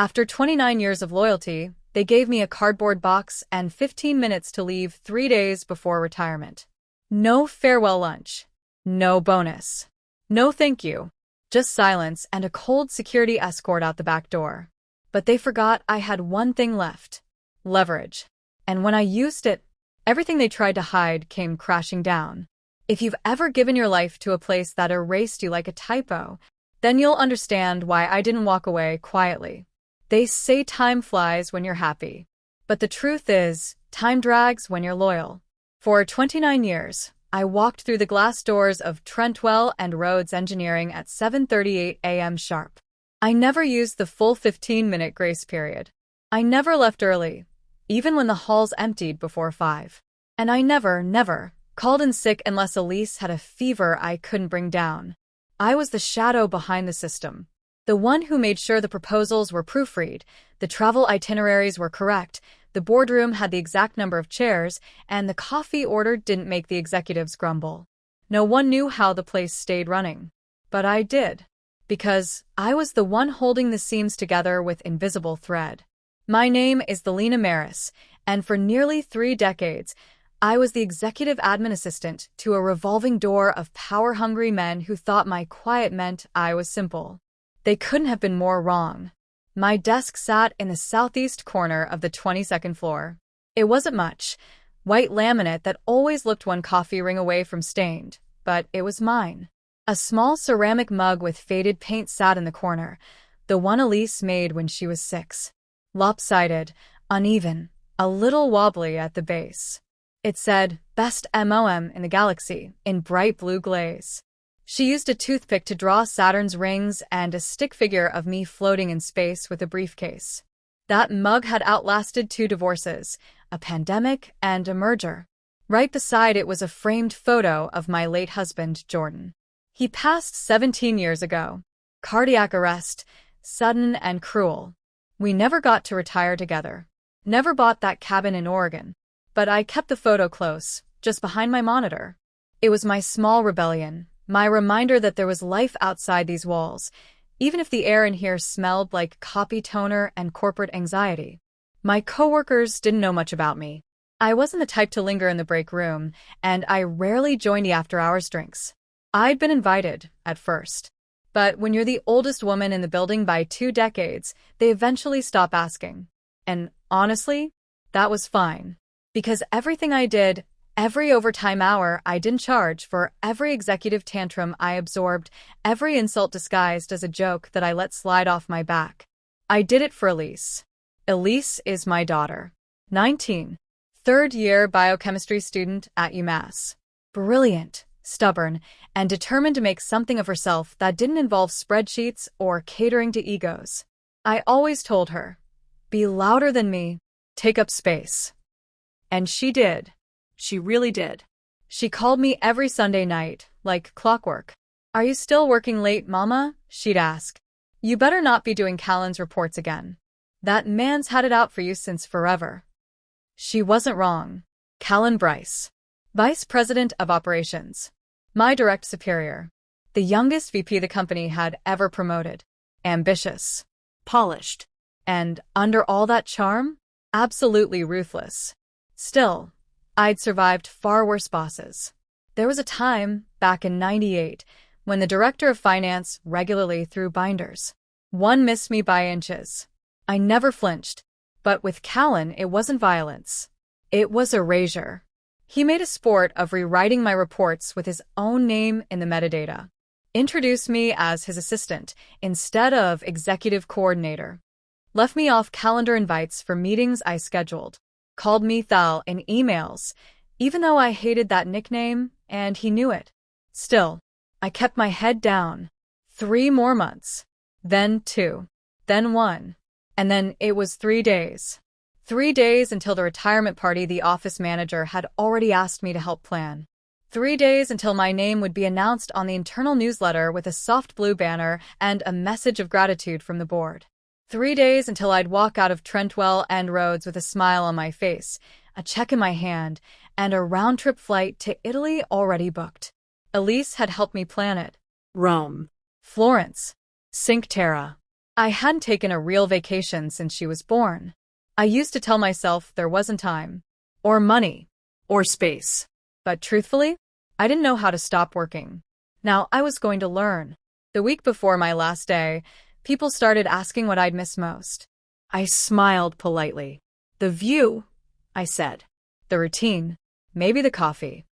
After 29 years of loyalty, they gave me a cardboard box and 15 minutes to leave 3 days before retirement. No farewell lunch. No bonus. No thank you. Just silence and a cold security escort out the back door. But they forgot I had one thing left. Leverage. And when I used it, everything they tried to hide came crashing down. If you've ever given your life to a place that erased you like a typo, then you'll understand why I didn't walk away quietly. They say time flies when you're happy. But the truth is, time drags when you're loyal. For 29 years, I walked through the glass doors of Trentwell and Rhodes Engineering at 7:38 a.m. sharp. I never used the full 15-minute grace period. I never left early, even when the halls emptied before 5. And I never called in sick unless Elise had a fever I couldn't bring down. I was the shadow behind the system. The one who made sure the proposals were proofread, the travel itineraries were correct, the boardroom had the exact number of chairs, and the coffee ordered didn't make the executives grumble. No one knew how the place stayed running. But I did. Because I was the one holding the seams together with invisible thread. My name is Lena Maris, and for nearly 3 decades, I was the executive admin assistant to a revolving door of power-hungry men who thought my quiet meant I was simple. They couldn't have been more wrong. My desk sat in the southeast corner of the 22nd floor. It wasn't much, white laminate that always looked one coffee ring away from stained, but it was mine. A small ceramic mug with faded paint sat in the corner, the one Elise made when she was 6. Lopsided, uneven, a little wobbly at the base. It said, Best MOM in the Galaxy, in bright blue glaze. She used a toothpick to draw Saturn's rings and a stick figure of me floating in space with a briefcase. That mug had outlasted 2 divorces, a pandemic, and a merger. Right beside it was a framed photo of my late husband, Jordan. He passed 17 years ago. Cardiac arrest, sudden and cruel. We never got to retire together. Never bought that cabin in Oregon. But I kept the photo close, just behind my monitor. It was my small rebellion, my reminder that there was life outside these walls, even if the air in here smelled like copy toner and corporate anxiety. My coworkers didn't know much about me. I wasn't the type to linger in the break room, and I rarely joined the after-hours drinks. I'd been invited, at first. But when you're the oldest woman in the building by 2 decades, they eventually stop asking. And honestly, that was fine. Because everything I did, every overtime hour I didn't charge for, every executive tantrum I absorbed, every insult disguised as a joke that I let slide off my back. I did it for Elise. Elise is my daughter. 19. Third-year biochemistry student at UMass. Brilliant, stubborn, and determined to make something of herself that didn't involve spreadsheets or catering to egos. I always told her, be louder than me, take up space. And she did. She really did. She called me every Sunday night, like clockwork. Are you still working late, Mama? She'd ask. You better not be doing Callan's reports again. That man's had it out for you since forever. She wasn't wrong. Callan Bryce, Vice President of Operations. My direct superior. The youngest VP the company had ever promoted. Ambitious. Polished. And under all that charm, absolutely ruthless. Still, I'd survived far worse bosses. There was a time, back in '98, when the director of finance regularly threw binders. One missed me by inches. I never flinched. But with Callan, it wasn't violence. It was erasure. He made a sport of rewriting my reports with his own name in the metadata. Introduced me as his assistant instead of executive coordinator. Left me off calendar invites for meetings I scheduled. Called me Thal in emails, even though I hated that nickname, and he knew it. Still, I kept my head down. 3 more months. Then 2. Then 1. And then it was 3 days. 3 days until the retirement party the office manager had already asked me to help plan. 3 days until my name would be announced on the internal newsletter with a soft blue banner and a message of gratitude from the board. 3 days until I'd walk out of Trentwell and Rhodes with a smile on my face, a check in my hand, and a round-trip flight to Italy already booked. Elise had helped me plan it. Rome. Florence. Cinque Terre. I hadn't taken a real vacation since she was born. I used to tell myself there wasn't time, or money, or space. But truthfully, I didn't know how to stop working. Now I was going to learn. The week before my last day, people started asking what I'd miss most. I smiled politely. The view, I said. The routine, maybe the coffee.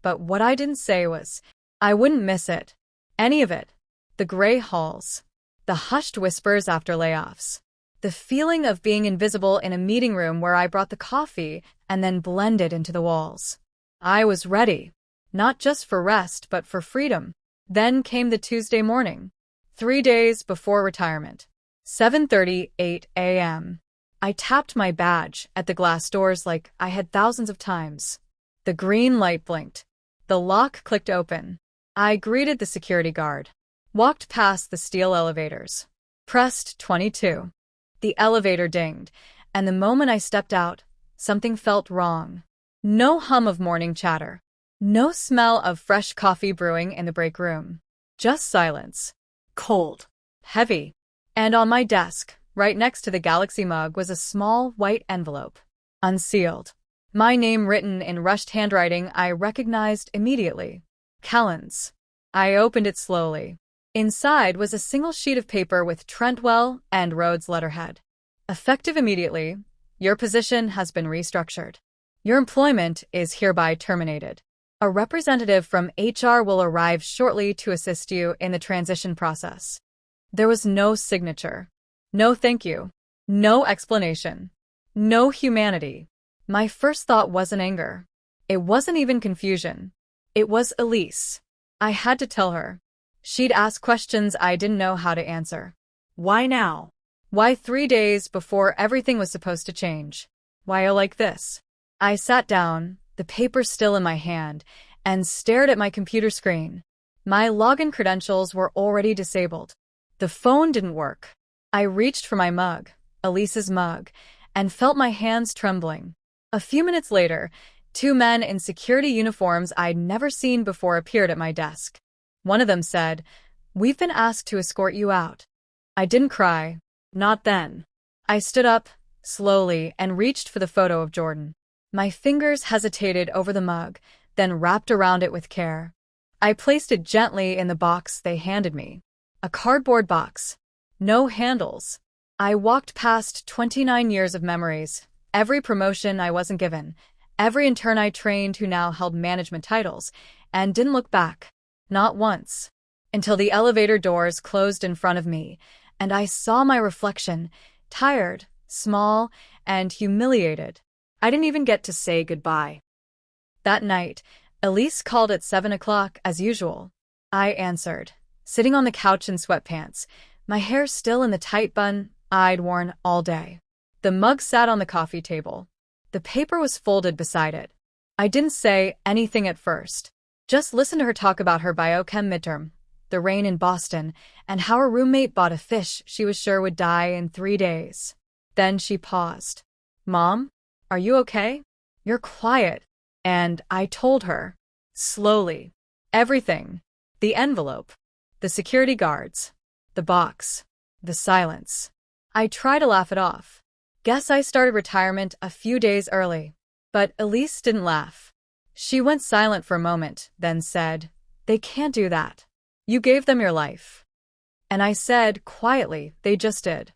But what I didn't say was, I wouldn't miss it. Any of it. The gray halls. The hushed whispers after layoffs. The feeling of being invisible in a meeting room where I brought the coffee and then blended into the walls. I was ready. Not just for rest, but for freedom. Then came the Tuesday morning. 3 days before retirement. 7:38 a.m. I tapped my badge at the glass doors like I had thousands of times. The green light blinked. The lock clicked open. I greeted the security guard. Walked past the steel elevators. Pressed 22. The elevator dinged, and the moment I stepped out, something felt wrong. No hum of morning chatter. No smell of fresh coffee brewing in the break room. Just silence. Cold. Heavy. And on my desk, right next to the Galaxy mug, was a small white envelope. Unsealed. My name written in rushed handwriting I recognized immediately. Callan's. I opened it slowly. Inside was a single sheet of paper with Trentwell and Rhodes letterhead. Effective immediately, your position has been restructured. Your employment is hereby terminated. A representative from HR will arrive shortly to assist you in the transition process. There was no signature. No thank you. No explanation. No humanity. My first thought wasn't anger. It wasn't even confusion. It was Elise. I had to tell her. She'd ask questions I didn't know how to answer. Why now? Why 3 days before everything was supposed to change? Why like this? I sat down, the paper still in my hand, and stared at my computer screen. My login credentials were already disabled. The phone didn't work. I reached for my mug, Elise's mug, and felt my hands trembling. A few minutes later, 2 men in security uniforms I'd never seen before appeared at my desk. One of them said, "We've been asked to escort you out." I didn't cry. Not then. I stood up, slowly, and reached for the photo of Jordan. My fingers hesitated over the mug, then wrapped around it with care. I placed it gently in the box they handed me. A cardboard box. No handles. I walked past 29 years of memories, every promotion I wasn't given, every intern I trained who now held management titles, and didn't look back. Not once. Until the elevator doors closed in front of me, and I saw my reflection, tired, small, and humiliated. I didn't even get to say goodbye. That night, Elise called at 7 o'clock as usual. I answered, sitting on the couch in sweatpants, my hair still in the tight bun I'd worn all day. The mug sat on the coffee table. The paper was folded beside it. I didn't say anything at first. Just listened to her talk about her biochem midterm, the rain in Boston, and how her roommate bought a fish she was sure would die in 3 days. Then she paused. "Mom, are you okay? You're quiet." And I told her, slowly, everything. The envelope, the security guards, the box, the silence. I tried to laugh it off. Guess I started retirement a few days early. But Elise didn't laugh. She went silent for a moment, then said, "They can't do that. You gave them your life." And I said, quietly, "They just did."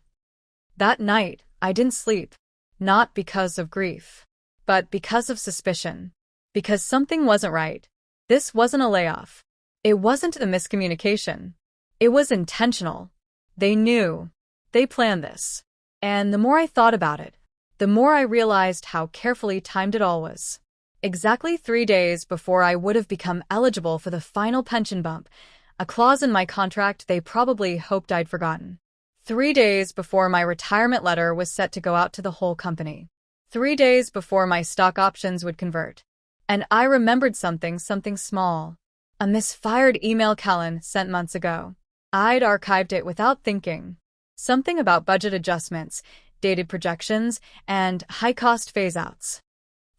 That night, I didn't sleep. Not because of grief, but because of suspicion. Because something wasn't right. This wasn't a layoff. It wasn't a miscommunication. It was intentional. They knew. They planned this. And the more I thought about it, the more I realized how carefully timed it all was. Exactly 3 days before I would have become eligible for the final pension bump, a clause in my contract they probably hoped I'd forgotten. 3 days before my retirement letter was set to go out to the whole company. 3 days before my stock options would convert. And I remembered something small. A misfired email Callan sent months ago. I'd archived it without thinking. Something about budget adjustments, dated projections, and high-cost phase-outs.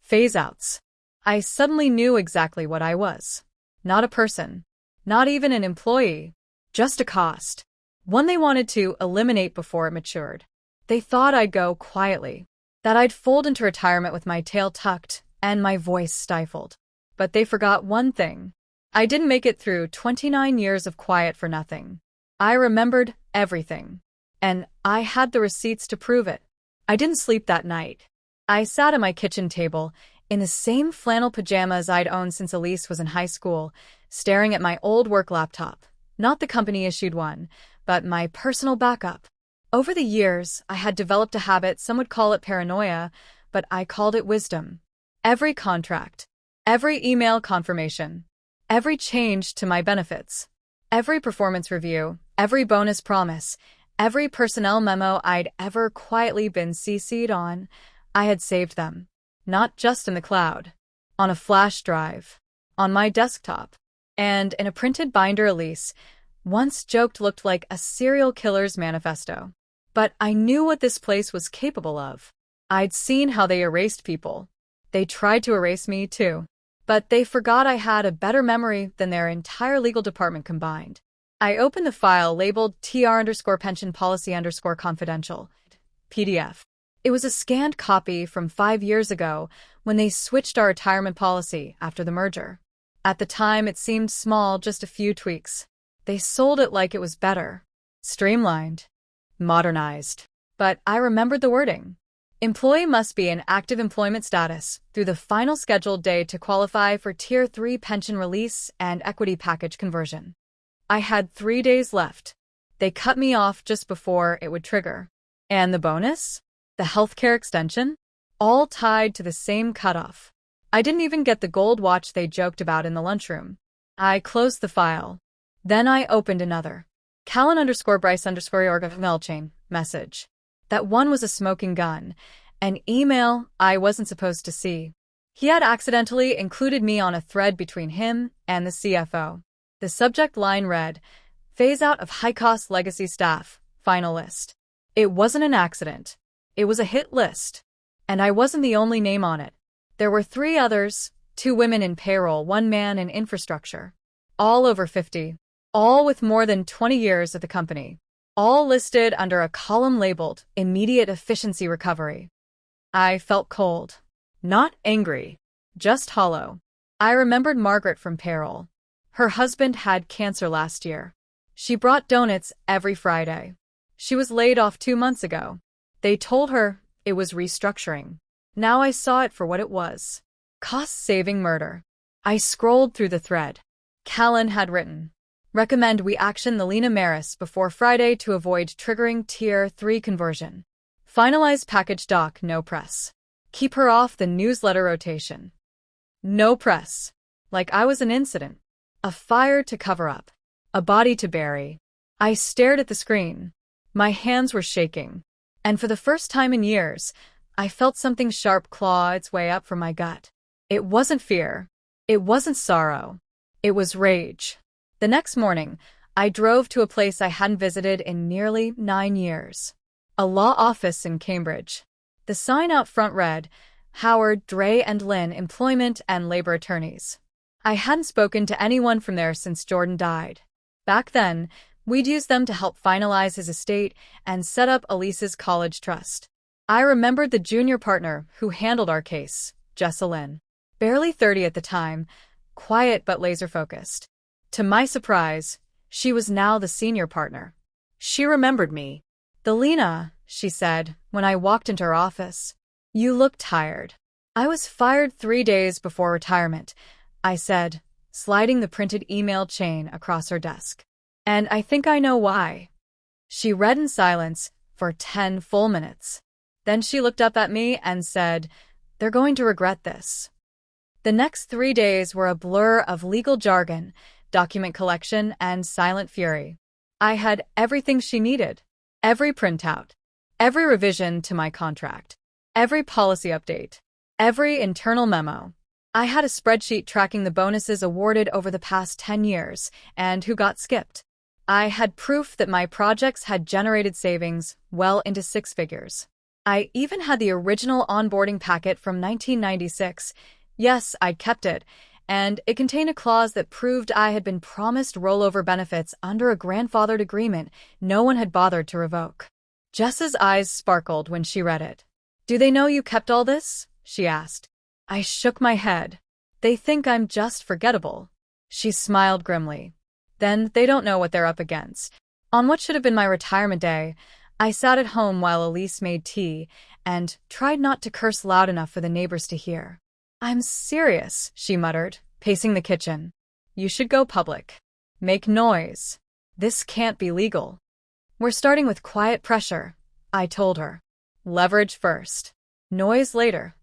Phase-outs. I suddenly knew exactly what I was. Not a person. Not even an employee. Just a cost. One they wanted to eliminate before it matured. They thought I'd go quietly, that I'd fold into retirement with my tail tucked and my voice stifled. But they forgot one thing. I didn't make it through 29 years of quiet for nothing. I remembered everything. And I had the receipts to prove it. I didn't sleep that night. I sat at my kitchen table, in the same flannel pajamas I'd owned since Elise was in high school, staring at my old work laptop. Not the company-issued one, but my personal backup. Over the years, I had developed a habit, some would call it paranoia, but I called it wisdom. Every contract, every email confirmation, every change to my benefits, every performance review, every bonus promise, every personnel memo I'd ever quietly been CC'd on, I had saved them. Not just in the cloud, on a flash drive, on my desktop, and in a printed binder Elise once joked looked like a serial killer's manifesto. But I knew what this place was capable of. I'd seen how they erased people. They tried to erase me too. But they forgot I had a better memory than their entire legal department combined. I opened the file labeled TR_pension policy_confidential, PDF. It was a scanned copy from 5 years ago when they switched our retirement policy after the merger. At the time, it seemed small, just a few tweaks. They sold it like it was better, streamlined, modernized. But I remembered the wording. Employee must be in active employment status through the final scheduled day to qualify for Tier 3 pension release and equity package conversion. I had 3 days left. They cut me off just before it would trigger. And the bonus? The healthcare extension? All tied to the same cutoff. I didn't even get the gold watch they joked about in the lunchroom. I closed the file. Then I opened another. Callan_Bryce_org chain message. That one was a smoking gun, an email I wasn't supposed to see. He had accidentally included me on a thread between him and the CFO. The subject line read, "Phase out of high-cost legacy staff, final list." It wasn't an accident. It was a hit list. And I wasn't the only name on it. There were 3 others, 2 women in payroll, 1 man in infrastructure. All over 50. All with more than 20 years at the company. All listed under a column labeled Immediate Efficiency Recovery. I felt cold. Not angry. Just hollow. I remembered Margaret from payroll. Her husband had cancer last year. She brought donuts every Friday. She was laid off 2 months ago. They told her it was restructuring. Now I saw it for what it was. Cost-saving murder. I scrolled through the thread. Callan had written, "Recommend we action the Lena Maris before Friday to avoid triggering Tier 3 conversion. Finalize package doc, no press. Keep her off the newsletter rotation." No press. Like I was an incident. A fire to cover up. A body to bury. I stared at the screen. My hands were shaking. And for the first time in years, I felt something sharp claw its way up from my gut. It wasn't fear. It wasn't sorrow. It was rage. The next morning, I drove to a place I hadn't visited in nearly 9 years. A law office in Cambridge. The sign out front read, "Howard, Dre and Lynn, Employment and Labor Attorneys." I hadn't spoken to anyone from there since Jordan died. Back then, we'd used them to help finalize his estate and set up Elise's college trust. I remembered the junior partner who handled our case, Jessalyn. Barely 30 at the time, quiet but laser-focused. To my surprise, she was now the senior partner. She remembered me. "Delina," she said when I walked into her office. "You look tired." "I was fired 3 days before retirement," I said, sliding the printed email chain across her desk. "And I think I know why." She read in silence for 10 full minutes. Then she looked up at me and said, "They're going to regret this." The next 3 days were a blur of legal jargon, document collection, and silent fury. I had everything she needed. Every printout. Every revision to my contract. Every policy update. Every internal memo. I had a spreadsheet tracking the bonuses awarded over the past 10 years and who got skipped. I had proof that my projects had generated savings well into 6 figures. I even had the original onboarding packet from 1996. Yes, I'd kept it, and it contained a clause that proved I had been promised rollover benefits under a grandfathered agreement no one had bothered to revoke. Jess's eyes sparkled when she read it. "Do they know you kept all this?" she asked. I shook my head. "They think I'm just forgettable." She smiled grimly. "Then they don't know what they're up against." On what should have been my retirement day, I sat at home while Elise made tea and tried not to curse loud enough for the neighbors to hear. "I'm serious," she muttered, pacing the kitchen. "You should go public. Make noise. This can't be legal." "We're starting with quiet pressure," I told her. "Leverage first. Noise later."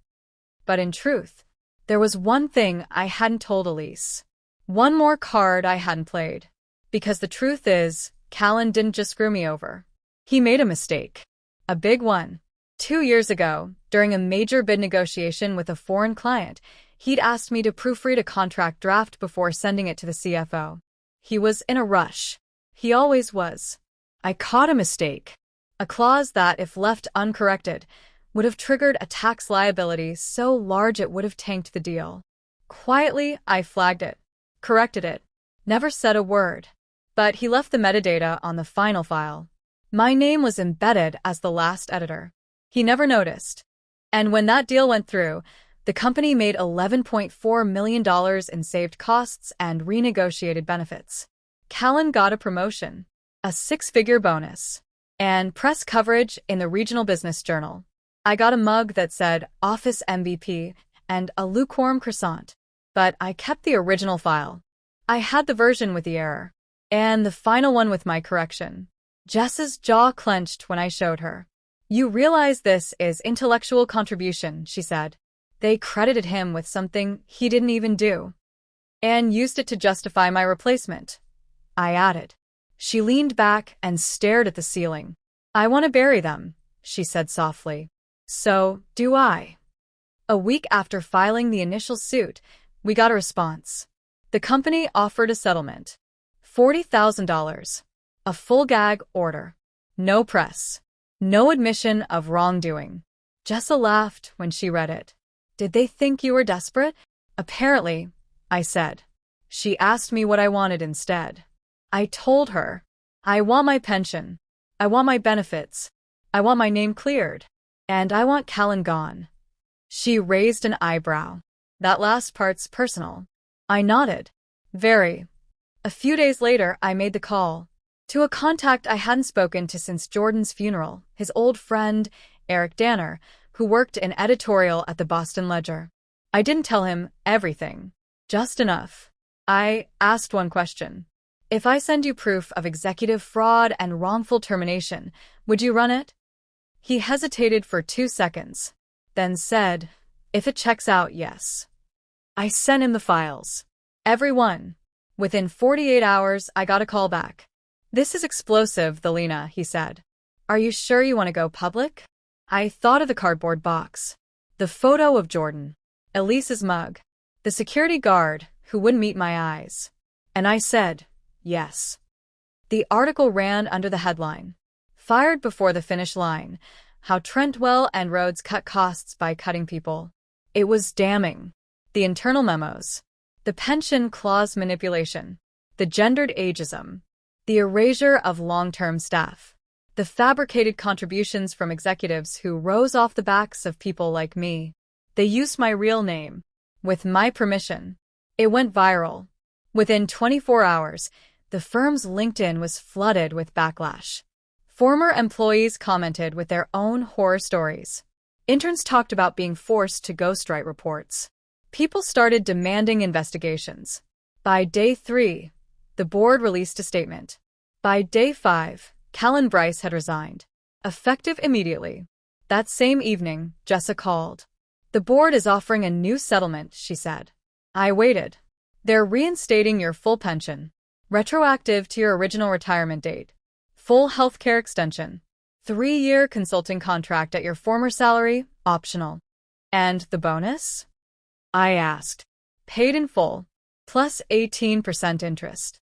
But in truth, there was one thing I hadn't told Elise. One more card I hadn't played. Because the truth is, Callan didn't just screw me over. He made a mistake. A big one. 2 years ago, during a major bid negotiation with a foreign client, he'd asked me to proofread a contract draft before sending it to the CFO. He was in a rush. He always was. I caught a mistake. A clause that, if left uncorrected, would have triggered a tax liability so large it would have tanked the deal. Quietly, I flagged it, corrected it, never said a word. But he left the metadata on the final file. My name was embedded as the last editor. He never noticed. And when that deal went through, the company made $11.4 million in saved costs and renegotiated benefits. Callan got a promotion, a 6-figure bonus, and press coverage in the Regional Business Journal. I got a mug that said Office MVP and a lukewarm croissant. But I kept the original file. I had the version with the error, and the final one with my correction. Jess's jaw clenched when I showed her. "You realize this is intellectual contribution," she said. "They credited him with something he didn't even do. And used it to justify my replacement," I added. She leaned back and stared at the ceiling. "I want to bury them," she said softly. "So do I." A week after filing the initial suit, we got a response. The company offered a settlement. $40,000. A full gag order. No press. No admission of wrongdoing. Jessa laughed when she read it. "Did they think you were desperate?" "Apparently," I said. She asked me what I wanted instead. I told her, "I want my pension. I want my benefits. I want my name cleared. And I want Callan gone." She raised an eyebrow. "That last part's personal." I nodded. "Very." A few days later, I made the call. To a contact I hadn't spoken to since Jordan's funeral, his old friend, Eric Danner, who worked in editorial at the Boston Ledger. I didn't tell him everything. Just enough. I asked one question. "If I send you proof of executive fraud and wrongful termination, would you run it?" He hesitated for 2 seconds, then said, "If it checks out, yes." I sent him the files. Every one. Within 48 hours, I got a call back. "This is explosive, Thelina," he said. "Are you sure you want to go public?" I thought of the cardboard box. The photo of Jordan. Elise's mug. The security guard who wouldn't meet my eyes. And I said, yes. The article ran under the headline, "Fired before the finish line. How Trentwell and Rhodes cut costs by cutting people." It was damning. The internal memos. The pension clause manipulation. The gendered ageism. The erasure of long-term staff. The fabricated contributions from executives who rose off the backs of people like me. They used my real name. With my permission. It went viral. Within 24 hours, the firm's LinkedIn was flooded with backlash. Former employees commented with their own horror stories. Interns talked about being forced to ghostwrite reports. People started demanding investigations. By day 3, the board released a statement. By day 5, Callan Bryce had resigned. Effective immediately. That same evening, Jessa called. "The board is offering a new settlement," she said. I waited. "They're reinstating your full pension. Retroactive to your original retirement date. Full healthcare extension. 3-year consulting contract at your former salary, optional. And the bonus?" I asked. "Paid in full, plus 18% interest."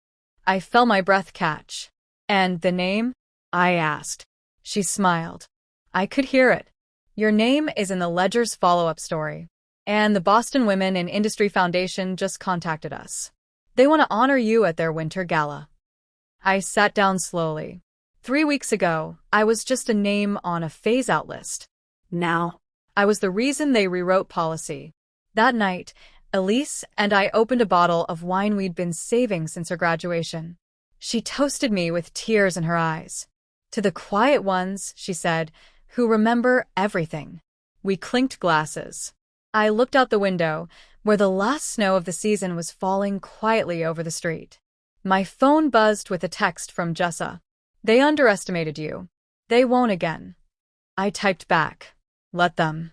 I felt my breath catch. "And the name?" I asked. She smiled. I could hear it. "Your name is in the Ledger's follow-up story." And the Boston Women in Industry Foundation just contacted us. They want to honor you at their winter gala. I sat down slowly. 3 weeks ago, I was just a name on a phase-out list. Now, I was the reason they rewrote policy. That night, Elise and I opened a bottle of wine we'd been saving since her graduation. She toasted me with tears in her eyes. To the quiet ones, she said, who remember everything. We clinked glasses. I looked out the window, where the last snow of the season was falling quietly over the street. My phone buzzed with a text from Jessa. They underestimated you. They won't again. I typed back. Let them.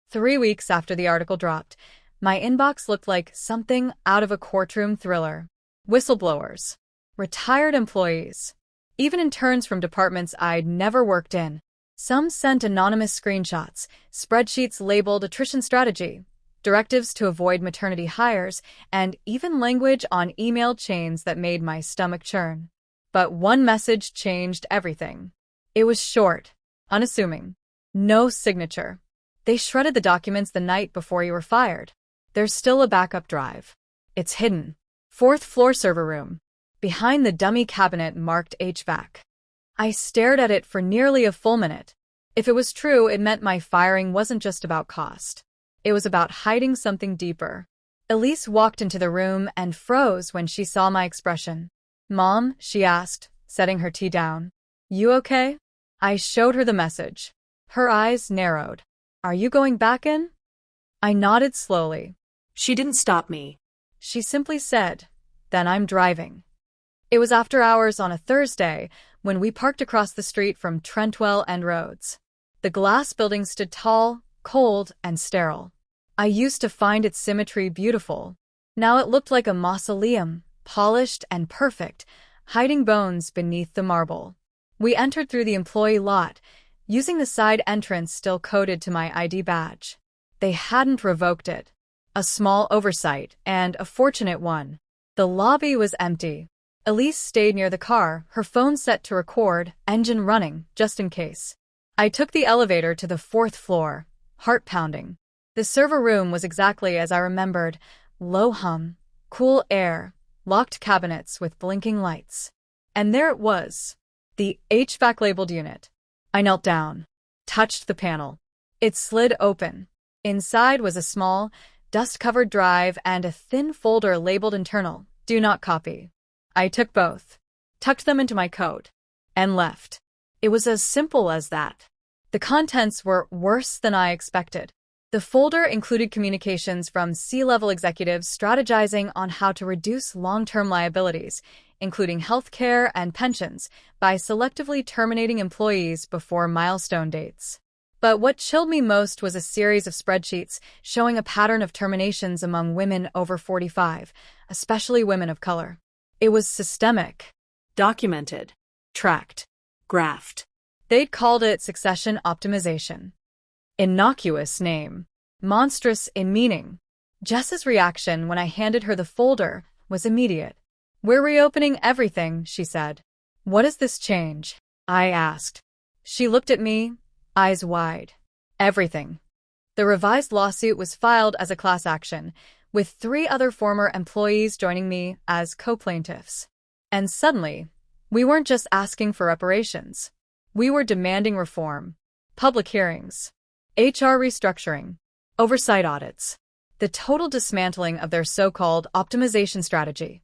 3 weeks after the article dropped, my inbox looked like something out of a courtroom thriller. Whistleblowers. Retired employees. Even interns from departments I'd never worked in. Some sent anonymous screenshots, spreadsheets labeled attrition strategy, directives to avoid maternity hires, and even language on email chains that made my stomach churn. But one message changed everything. It was short, unassuming. No signature. They shredded the documents the night before you were fired. There's still a backup drive. It's hidden. 4th floor server room. Behind the dummy cabinet marked HVAC. I stared at it for nearly a full minute. If it was true, it meant my firing wasn't just about cost. It was about hiding something deeper. Elise walked into the room and froze when she saw my expression. Mom, she asked, setting her tea down. You okay? I showed her the message. Her eyes narrowed. Are you going back in? I nodded slowly. She didn't stop me. She simply said, then I'm driving. It was after hours on a Thursday when we parked across the street from Trentwell and Rhodes. The glass building stood tall, cold, and sterile. I used to find its symmetry beautiful. Now it looked like a mausoleum, polished and perfect, hiding bones beneath the marble. We entered through the employee lot, using the side entrance still coded to my ID badge. They hadn't revoked it. A small oversight, and a fortunate one. The lobby was empty. Elise stayed near the car, her phone set to record, engine running, just in case. I took the elevator to the 4th floor, heart pounding. The server room was exactly as I remembered, low hum, cool air, locked cabinets with blinking lights. And there it was, the HVAC-labeled unit. I knelt down, touched the panel. It slid open. Inside was a small, dust-covered drive and a thin folder labeled internal, do not copy. I took both, tucked them into my coat, and left. It was as simple as that. The contents were worse than I expected. The folder included communications from C-level executives strategizing on how to reduce long-term liabilities, including healthcare and pensions, by selectively terminating employees before milestone dates. But what chilled me most was a series of spreadsheets showing a pattern of terminations among women over 45, especially women of color. It was systemic. Documented. Tracked. Graphed. They'd called it succession optimization. Innocuous name. Monstrous in meaning. Jess's reaction when I handed her the folder was immediate. We're reopening everything, she said. What does this change? I asked. She looked at me, eyes wide. Everything. The revised lawsuit was filed as a class action, with 3 other former employees joining me as co-plaintiffs. And suddenly, we weren't just asking for reparations. We were demanding reform, public hearings, HR restructuring, oversight audits, the total dismantling of their so-called optimization strategy.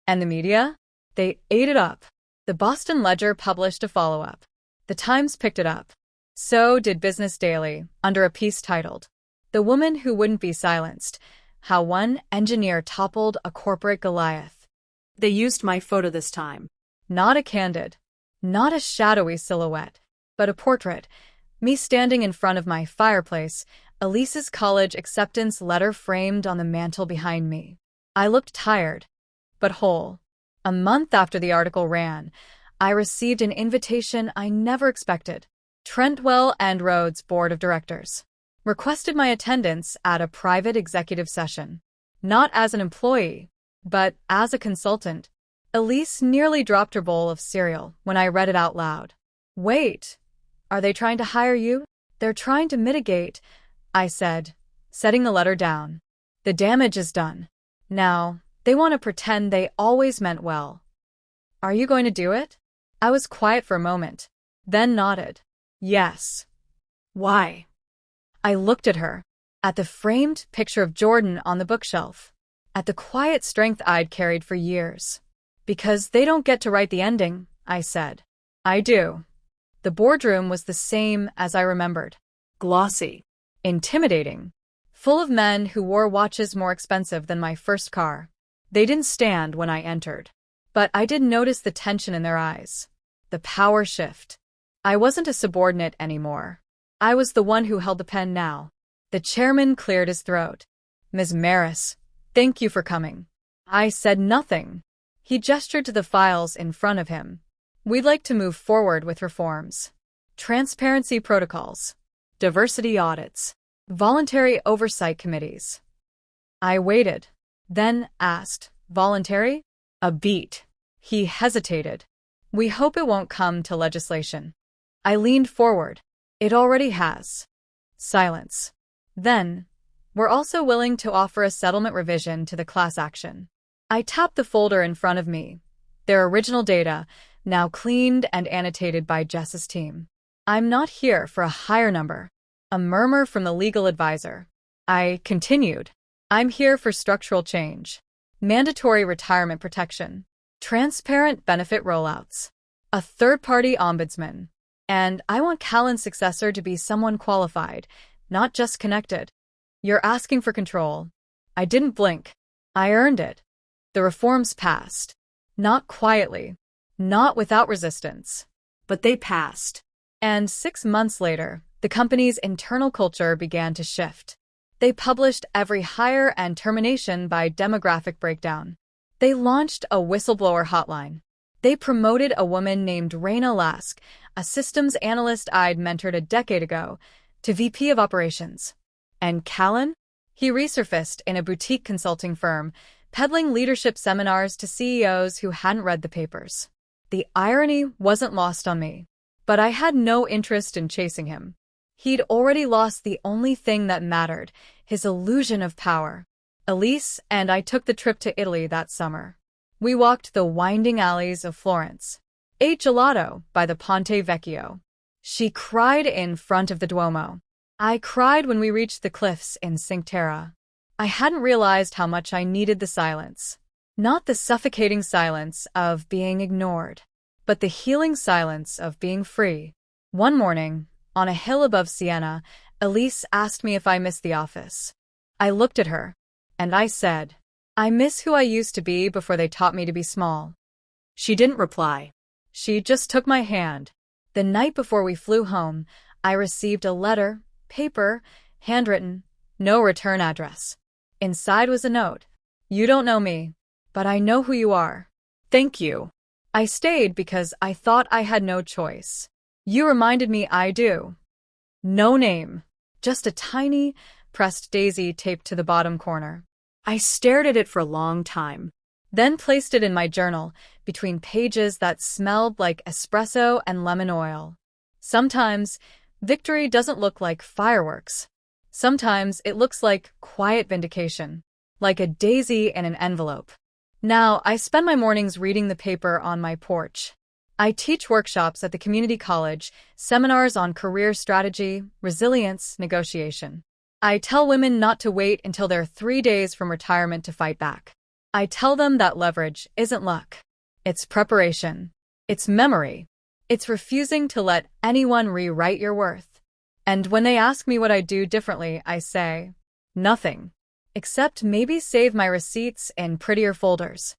And the media? They ate it up. The Boston Ledger published a follow-up. The Times picked it up. So did Business Daily, under a piece titled, The Woman Who Wouldn't Be Silenced, How One Engineer Toppled a Corporate Goliath. They used my photo this time. Not a candid, not a shadowy silhouette, but a portrait, me standing in front of my fireplace, Elise's college acceptance letter framed on the mantel behind me. I looked tired, but whole. A month after the article ran, I received an invitation I never expected. Trentwell and Rhodes Board of Directors requested my attendance at a private executive session. Not as an employee, but as a consultant. Elise nearly dropped her bowl of cereal when I read it out loud. Wait, are they trying to hire you? They're trying to mitigate, I said, setting the letter down. The damage is done. Now, they want to pretend they always meant well. Are you going to do it? I was quiet for a moment, then nodded. Yes. Why? I looked at her, at the framed picture of Jordan on the bookshelf, at the quiet strength I'd carried for years. Because they don't get to write the ending, I said. I do. The boardroom was the same as I remembered. Glossy. Intimidating. Full of men who wore watches more expensive than my first car. They didn't stand when I entered. But I did notice the tension in their eyes. The power shift. I wasn't a subordinate anymore. I was the one who held the pen now. The chairman cleared his throat. Ms. Maris, thank you for coming. I said nothing. He gestured to the files in front of him. We'd like to move forward with reforms. Transparency protocols. Diversity audits. Voluntary oversight committees. I waited, then asked, voluntary? A beat. He hesitated. We hope it won't come to legislation. I leaned forward. It already has. Silence. Then, we're also willing to offer a settlement revision to the class action. I tapped the folder in front of me. Their original data, now cleaned and annotated by Jess's team. I'm not here for a higher number. A murmur from the legal advisor. I continued. I'm here for structural change. Mandatory retirement protection. Transparent benefit rollouts. A third-party ombudsman. And I want Callan's successor to be someone qualified, not just connected. You're asking for control. I didn't blink. I earned it. The reforms passed. Not quietly. Not without resistance. But they passed. And 6 months later, the company's internal culture began to shift. They published every hire and termination by demographic breakdown. They launched a whistleblower hotline. They promoted a woman named Raina Lask, a systems analyst I'd mentored a decade ago, to VP of Operations. And Callan? He resurfaced in a boutique consulting firm, peddling leadership seminars to CEOs who hadn't read the papers. The irony wasn't lost on me, but I had no interest in chasing him. He'd already lost the only thing that mattered, his illusion of power. Elise and I took the trip to Italy that summer. We walked the winding alleys of Florence, ate gelato by the Ponte Vecchio. She cried in front of the Duomo. I cried when we reached the cliffs in Cinque Terre. I hadn't realized how much I needed the silence. Not the suffocating silence of being ignored, but the healing silence of being free. One morning, on a hill above Siena, Elise asked me if I missed the office. I looked at her, and I said, I miss who I used to be before they taught me to be small. She didn't reply. She just took my hand. The night before we flew home, I received a letter, paper, handwritten, no return address. Inside was a note. You don't know me, but I know who you are. Thank you. I stayed because I thought I had no choice. You reminded me I do. No name. Just a tiny, pressed daisy taped to the bottom corner. I stared at it for a long time. Then placed it in my journal, between pages that smelled like espresso and lemon oil. Sometimes, victory doesn't look like fireworks. Sometimes it looks like quiet vindication, like a daisy in an envelope. Now, I spend my mornings reading the paper on my porch. I teach workshops at the community college, seminars on career strategy, resilience, negotiation. I tell women not to wait until they're 3 days from retirement to fight back. I tell them that leverage isn't luck. It's preparation. It's memory. It's refusing to let anyone rewrite your worth. And when they ask me what I do differently, I say, nothing. Except maybe save my receipts in prettier folders.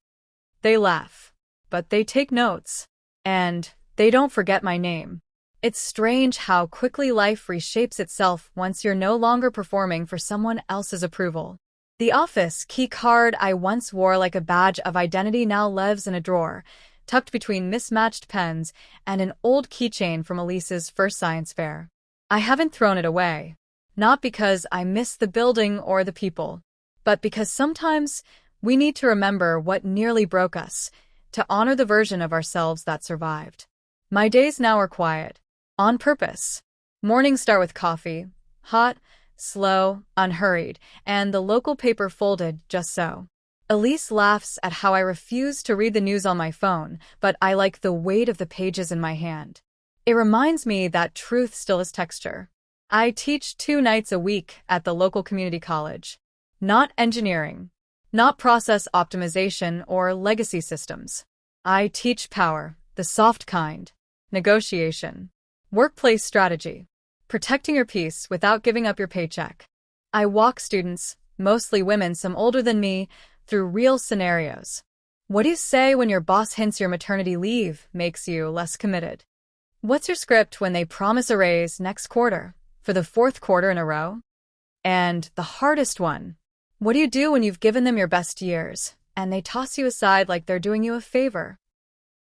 They laugh, but they take notes. And they don't forget my name. It's strange how quickly life reshapes itself once you're no longer performing for someone else's approval. The office key card I once wore like a badge of identity now lives in a drawer, tucked between mismatched pens and an old keychain from Elise's first science fair. I haven't thrown it away. Not because I miss the building or the people, but because sometimes we need to remember what nearly broke us, to honor the version of ourselves that survived. My days now are quiet. On purpose. Mornings start with coffee, hot, slow, unhurried, and the local paper folded just so. Elise laughs at how I refuse to read the news on my phone, but I like the weight of the pages in my hand. It reminds me that truth still has texture. I teach 2 nights a week at the local community college. Not engineering, not process optimization or legacy systems. I teach power, the soft kind, negotiation, workplace strategy, protecting your peace without giving up your paycheck. I walk students, mostly women some older than me, through real scenarios. What do you say when your boss hints your maternity leave makes you less committed? What's your script when they promise a raise next quarter, for the 4th quarter in a row? And the hardest one, what do you do when you've given them your best years, and they toss you aside like they're doing you a favor?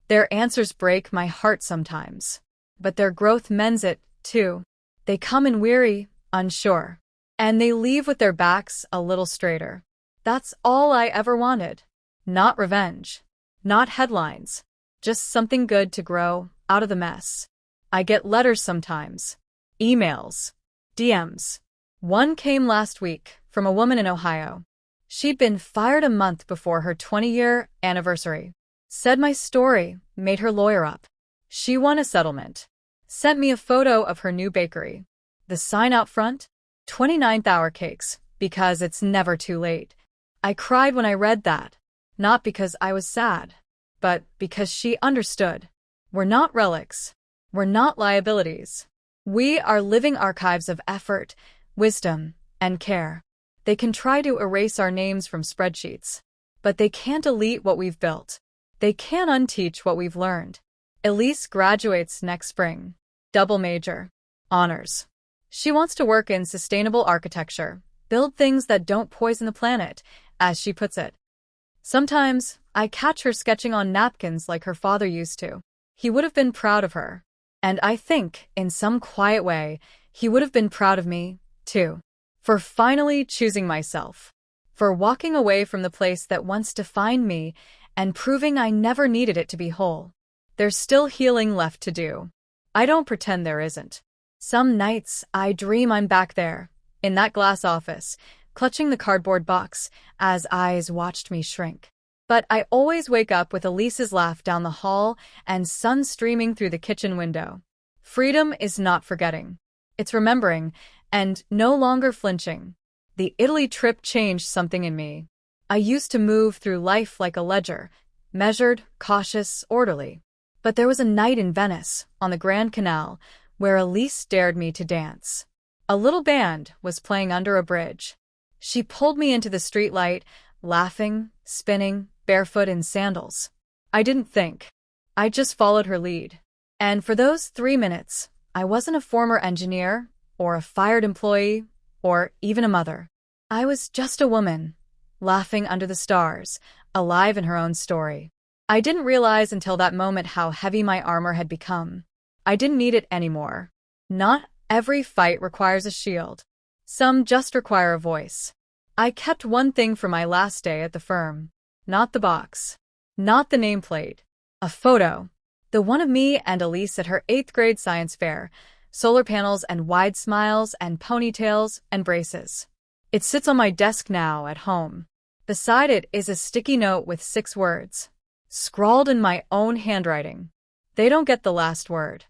Their answers break my heart sometimes, but their growth mends it, too. They come in weary, unsure, and they leave with their backs a little straighter. That's all I ever wanted. Not revenge. Not headlines. Just something good to grow out of the mess. I get letters sometimes. Emails. DMs. One came last week from a woman in Ohio. She'd been fired a month before her 20-year anniversary. Said my story made her lawyer up. She won a settlement. Sent me a photo of her new bakery. The sign out front? 29th hour cakes, because it's never too late. I cried when I read that, not because I was sad, but because she understood. We're not relics. We're not liabilities. We are living archives of effort, wisdom, and care. They can try to erase our names from spreadsheets, but they can't delete what we've built. They can't unteach what we've learned. Elise graduates next spring. Double major. Honors. She wants to work in sustainable architecture, build things that don't poison the planet, as she puts it. Sometimes, I catch her sketching on napkins like her father used to. He would have been proud of her. And I think, in some quiet way, he would have been proud of me, too. For finally choosing myself. For walking away from the place that once defined me and proving I never needed it to be whole. There's still healing left to do. I don't pretend there isn't. Some nights, I dream I'm back there, in that glass office, clutching the cardboard box, as eyes watched me shrink. But I always wake up with Elise's laugh down the hall and sun streaming through the kitchen window. Freedom is not forgetting. It's remembering, and no longer flinching. The Italy trip changed something in me. I used to move through life like a ledger, measured, cautious, orderly. But there was a night in Venice, on the Grand Canal, where Elise dared me to dance. A little band was playing under a bridge. She pulled me into the streetlight, laughing, spinning, barefoot in sandals. I didn't think. I just followed her lead. And for those 3 minutes, I wasn't a former engineer, or a fired employee, or even a mother. I was just a woman, laughing under the stars, alive in her own story. I didn't realize until that moment how heavy my armor had become. I didn't need it anymore. Not every fight requires a shield. Some just require a voice. I kept one thing for my last day at the firm. Not the box. Not the nameplate. A photo. The one of me and Elise at her 8th grade science fair. Solar panels and wide smiles and ponytails and braces. It sits on my desk now at home. Beside it is a sticky note with 6 words. Scrawled in my own handwriting. They don't get the last word.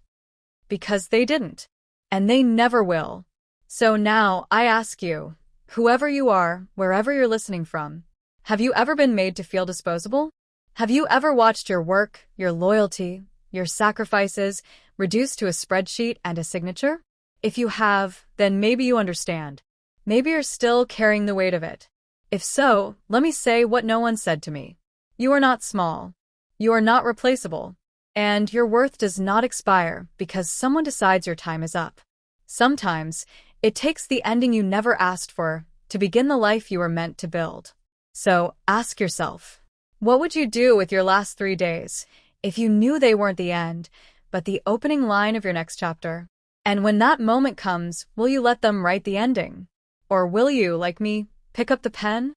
Because they didn't. And they never will. So now I ask you, whoever you are, wherever you're listening from, have you ever been made to feel disposable? Have you ever watched your work, your loyalty, your sacrifices reduced to a spreadsheet and a signature? If you have, then maybe you understand. Maybe you're still carrying the weight of it. If so, let me say what no one said to me. You are not small. You are not replaceable. And your worth does not expire because someone decides your time is up. Sometimes, it takes the ending you never asked for to begin the life you were meant to build. So, ask yourself, what would you do with your last 3 days if you knew they weren't the end, but the opening line of your next chapter? And when that moment comes, will you let them write the ending? Or will you, like me, pick up the pen?